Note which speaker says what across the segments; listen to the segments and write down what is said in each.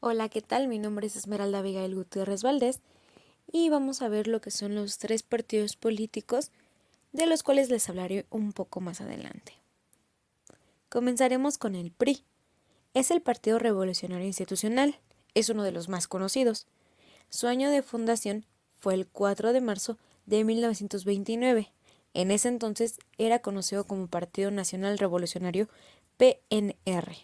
Speaker 1: Hola, ¿qué tal? Mi nombre es Esmeralda Abigail Gutiérrez Valdés y vamos a ver lo que son los tres partidos políticos de los cuales les hablaré un poco más adelante. Comenzaremos con el PRI. Es el Partido Revolucionario Institucional, es uno de los más conocidos. Su año de fundación fue el 4 de marzo de 1929. En ese entonces era conocido como Partido Nacional Revolucionario PNR.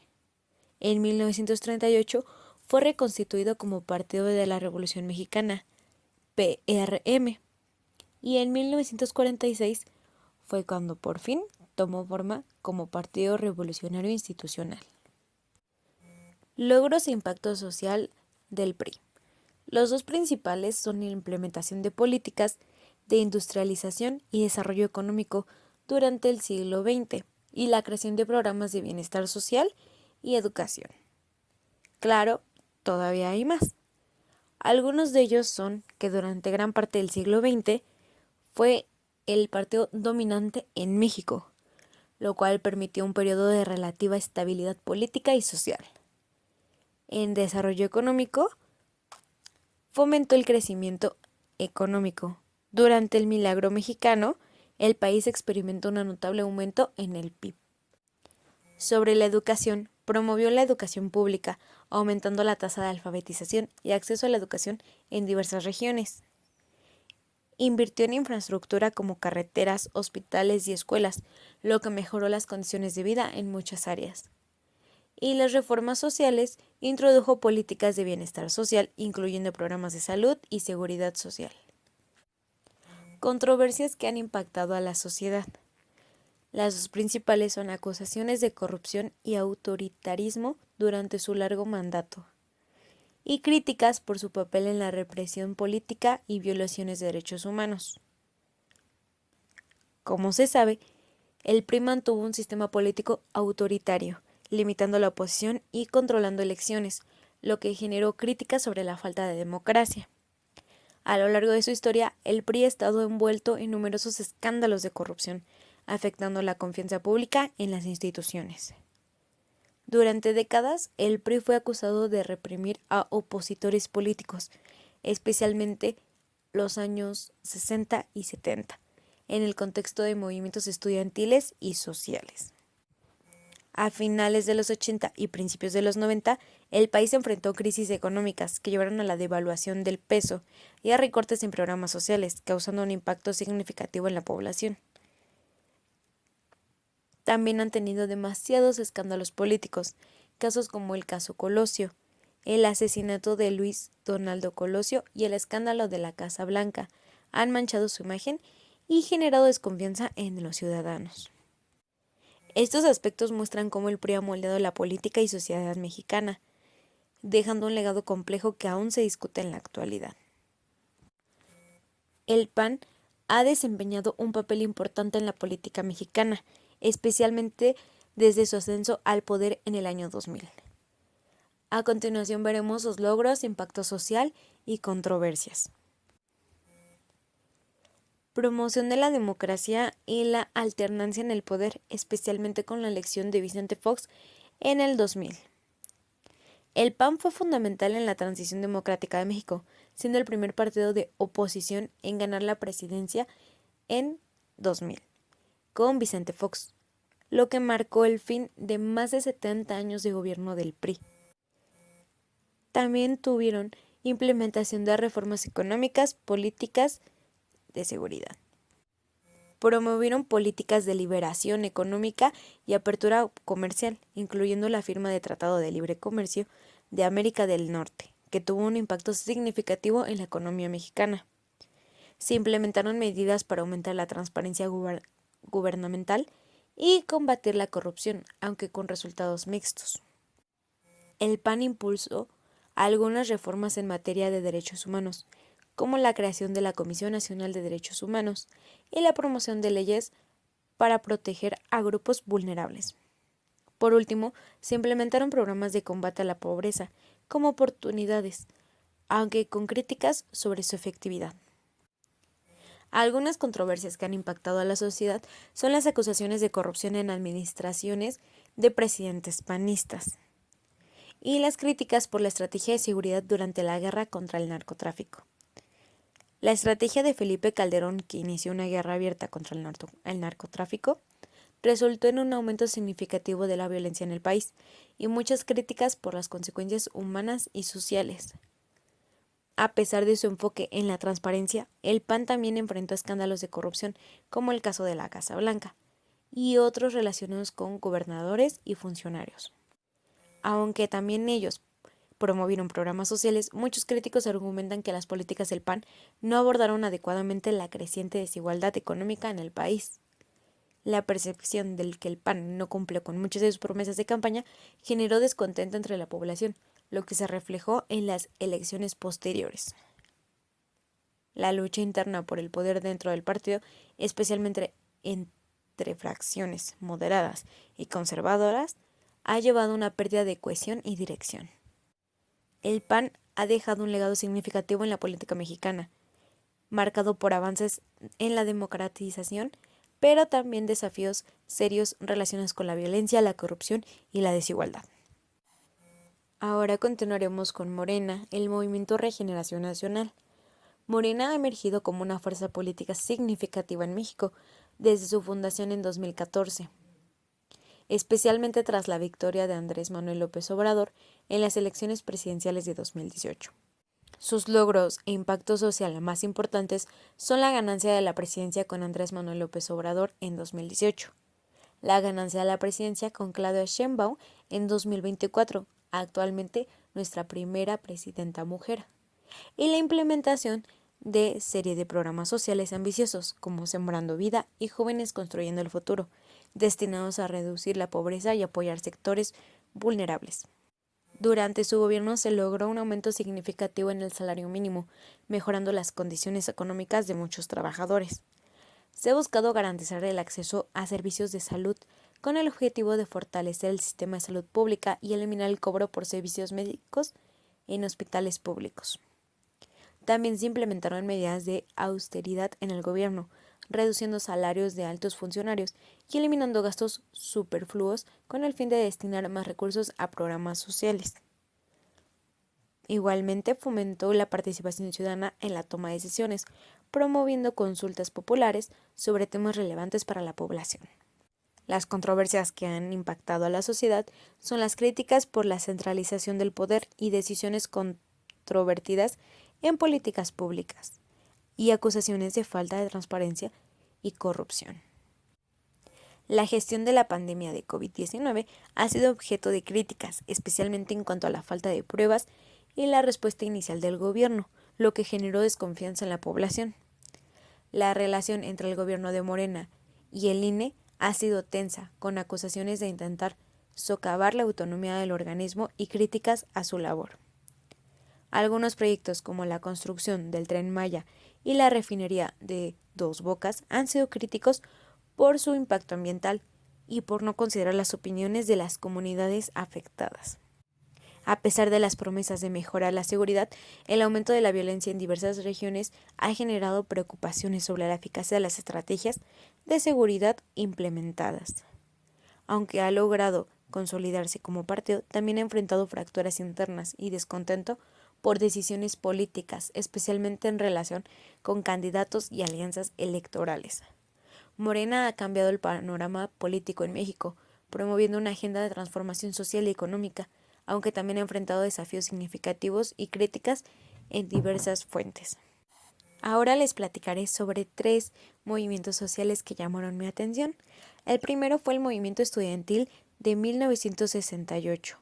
Speaker 1: En 1938 fue reconstituido como Partido de la Revolución Mexicana, PRM, y en 1946 fue cuando por fin tomó forma como Partido Revolucionario Institucional. Logros e impacto social del PRI. Los dos principales son la implementación de políticas de industrialización y desarrollo económico durante el siglo XX y la creación de programas de bienestar social y educación. Claro, todavía hay más. Algunos de ellos son que durante gran parte del siglo XX fue el partido dominante en México, lo cual permitió un periodo de relativa estabilidad política y social. En desarrollo económico, fomentó el crecimiento económico. Durante el Milagro Mexicano, el país experimentó un notable aumento en el PIB. Sobre la educación, promovió la educación pública, aumentando la tasa de alfabetización y acceso a la educación en diversas regiones. Invirtió en infraestructura como carreteras, hospitales y escuelas, lo que mejoró las condiciones de vida en muchas áreas. Y las reformas sociales introdujo políticas de bienestar social, incluyendo programas de salud y seguridad social. Controversias que han impactado a la sociedad. Las dos principales son acusaciones de corrupción y autoritarismo durante su largo mandato, y críticas por su papel en la represión política y violaciones de derechos humanos. Como se sabe, el PRI mantuvo un sistema político autoritario, limitando la oposición y controlando elecciones, lo que generó críticas sobre la falta de democracia. A lo largo de su historia, el PRI ha estado envuelto en numerosos escándalos de corrupción, afectando la confianza pública en las instituciones. Durante décadas, el PRI fue acusado de reprimir a opositores políticos, especialmente los años 60 y 70, en el contexto de movimientos estudiantiles y sociales. A finales de los 80 y principios de los 90, el país enfrentó crisis económicas que llevaron a la devaluación del peso y a recortes en programas sociales, causando un impacto significativo en la población. También han tenido demasiados escándalos políticos, casos como el caso Colosio, el asesinato de Luis Donaldo Colosio y el escándalo de la Casa Blanca, han manchado su imagen y generado desconfianza en los ciudadanos. Estos aspectos muestran cómo el PRI ha moldeado la política y sociedad mexicana, dejando un legado complejo que aún se discute en la actualidad. El PAN ha desempeñado un papel importante en la política mexicana, especialmente desde su ascenso al poder en el año 2000. A continuación veremos sus logros, impacto social y controversias. Promoción de la democracia y la alternancia en el poder, especialmente con la elección de Vicente Fox en el 2000. El PAN fue fundamental en la transición democrática de México, siendo el primer partido de oposición en ganar la presidencia en 2000, con Vicente Fox, lo que marcó el fin de más de 70 años de gobierno del PRI. También tuvieron implementación de reformas económicas, políticas, de seguridad. Promovieron políticas de liberación económica y apertura comercial, incluyendo la firma de Tratado de Libre Comercio de América del Norte, que tuvo un impacto significativo en la economía mexicana. Se implementaron medidas para aumentar la transparencia gubernamental y combatir la corrupción, aunque con resultados mixtos. El PAN impulsó algunas reformas en materia de derechos humanos, como la creación de la Comisión Nacional de Derechos Humanos y la promoción de leyes para proteger a grupos vulnerables. Por último, se implementaron programas de combate a la pobreza como oportunidades, aunque con críticas sobre su efectividad. Algunas controversias que han impactado a la sociedad son las acusaciones de corrupción en administraciones de presidentes panistas y las críticas por la estrategia de seguridad durante la guerra contra el narcotráfico. La estrategia de Felipe Calderón, que inició una guerra abierta contra el narcotráfico, resultó en un aumento significativo de la violencia en el país y muchas críticas por las consecuencias humanas y sociales. A pesar de su enfoque en la transparencia, el PAN también enfrentó escándalos de corrupción, como el caso de la Casa Blanca, y otros relacionados con gobernadores y funcionarios. Aunque también ellos promovieron programas sociales, muchos críticos argumentan que las políticas del PAN no abordaron adecuadamente la creciente desigualdad económica en el país. La percepción de que el PAN no cumplió con muchas de sus promesas de campaña generó descontento entre la población, lo que se reflejó en las elecciones posteriores. La lucha interna por el poder dentro del partido, especialmente entre fracciones moderadas y conservadoras, ha llevado a una pérdida de cohesión y dirección. El PAN ha dejado un legado significativo en la política mexicana, marcado por avances en la democratización, pero también desafíos serios relacionados con la violencia, la corrupción y la desigualdad. Ahora continuaremos con Morena, el Movimiento Regeneración Nacional. Morena ha emergido como una fuerza política significativa en México desde su fundación en 2014, especialmente tras la victoria de Andrés Manuel López Obrador en las elecciones presidenciales de 2018. Sus logros e impacto social más importantes son la ganancia de la presidencia con Andrés Manuel López Obrador en 2018, la ganancia de la presidencia con Claudia Sheinbaum en 2024, actualmente nuestra primera presidenta mujer, y la implementación de serie de programas sociales ambiciosos como Sembrando Vida y Jóvenes Construyendo el Futuro, destinados a reducir la pobreza y apoyar sectores vulnerables. Durante su gobierno se logró un aumento significativo en el salario mínimo, mejorando las condiciones económicas de muchos trabajadores. Se ha buscado garantizar el acceso a servicios de salud con el objetivo de fortalecer el sistema de salud pública y eliminar el cobro por servicios médicos en hospitales públicos. También se implementaron medidas de austeridad en el gobierno, reduciendo salarios de altos funcionarios y eliminando gastos superfluos con el fin de destinar más recursos a programas sociales. Igualmente fomentó la participación ciudadana en la toma de decisiones, promoviendo consultas populares sobre temas relevantes para la población. Las controversias que han impactado a la sociedad son las críticas por la centralización del poder y decisiones controvertidas en políticas públicas, y acusaciones de falta de transparencia y corrupción. La gestión de la pandemia de COVID-19 ha sido objeto de críticas, especialmente en cuanto a la falta de pruebas y la respuesta inicial del gobierno, lo que generó desconfianza en la población. La relación entre el gobierno de Morena y el INE ha sido tensa, con acusaciones de intentar socavar la autonomía del organismo y críticas a su labor. Algunos proyectos como la construcción del Tren Maya y la refinería de Dos Bocas han sido críticos por su impacto ambiental y por no considerar las opiniones de las comunidades afectadas. A pesar de las promesas de mejorar la seguridad, el aumento de la violencia en diversas regiones ha generado preocupaciones sobre la eficacia de las estrategias de seguridad implementadas. Aunque ha logrado consolidarse como partido, también ha enfrentado fracturas internas y descontento por decisiones políticas, especialmente en relación con candidatos y alianzas electorales. Morena ha cambiado el panorama político en México, promoviendo una agenda de transformación social y económica, aunque también ha enfrentado desafíos significativos y críticas en diversas fuentes. Ahora les platicaré sobre 3 movimientos sociales que llamaron mi atención. El primero fue el movimiento estudiantil de 1968.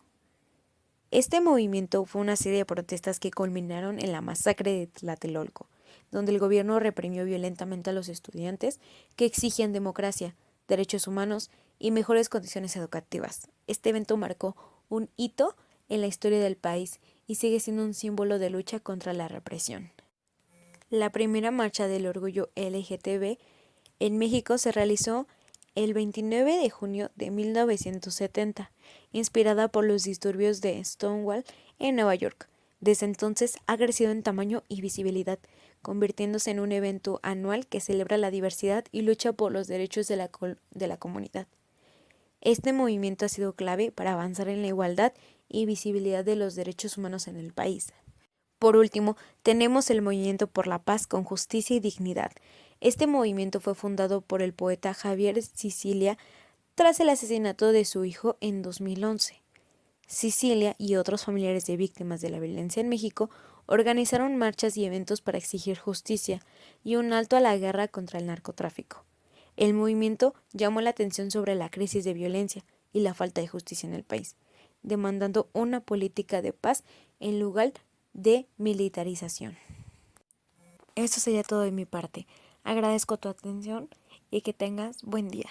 Speaker 1: Este movimiento fue una serie de protestas que culminaron en la masacre de Tlatelolco, donde el gobierno reprimió violentamente a los estudiantes que exigían democracia, derechos humanos y mejores condiciones educativas. Este evento marcó un hito en la historia del país y sigue siendo un símbolo de lucha contra la represión. La primera marcha del orgullo LGTB en México se realizó el 29 de junio de 1970, inspirada por los disturbios de Stonewall en Nueva York. Desde entonces ha crecido en tamaño y visibilidad, convirtiéndose en un evento anual que celebra la diversidad y lucha por los derechos de la comunidad. Este movimiento ha sido clave para avanzar en la igualdad y visibilidad de los derechos humanos en el país. Por último, tenemos el Movimiento por la Paz con Justicia y Dignidad. Este movimiento fue fundado por el poeta Javier Sicilia tras el asesinato de su hijo en 2011. Sicilia y otros familiares de víctimas de la violencia en México organizaron marchas y eventos para exigir justicia y un alto a la guerra contra el narcotráfico. El movimiento llamó la atención sobre la crisis de violencia y la falta de justicia en el país, demandando una política de paz en lugar de militarización. Eso sería todo de mi parte. Agradezco tu atención y que tengas buen día.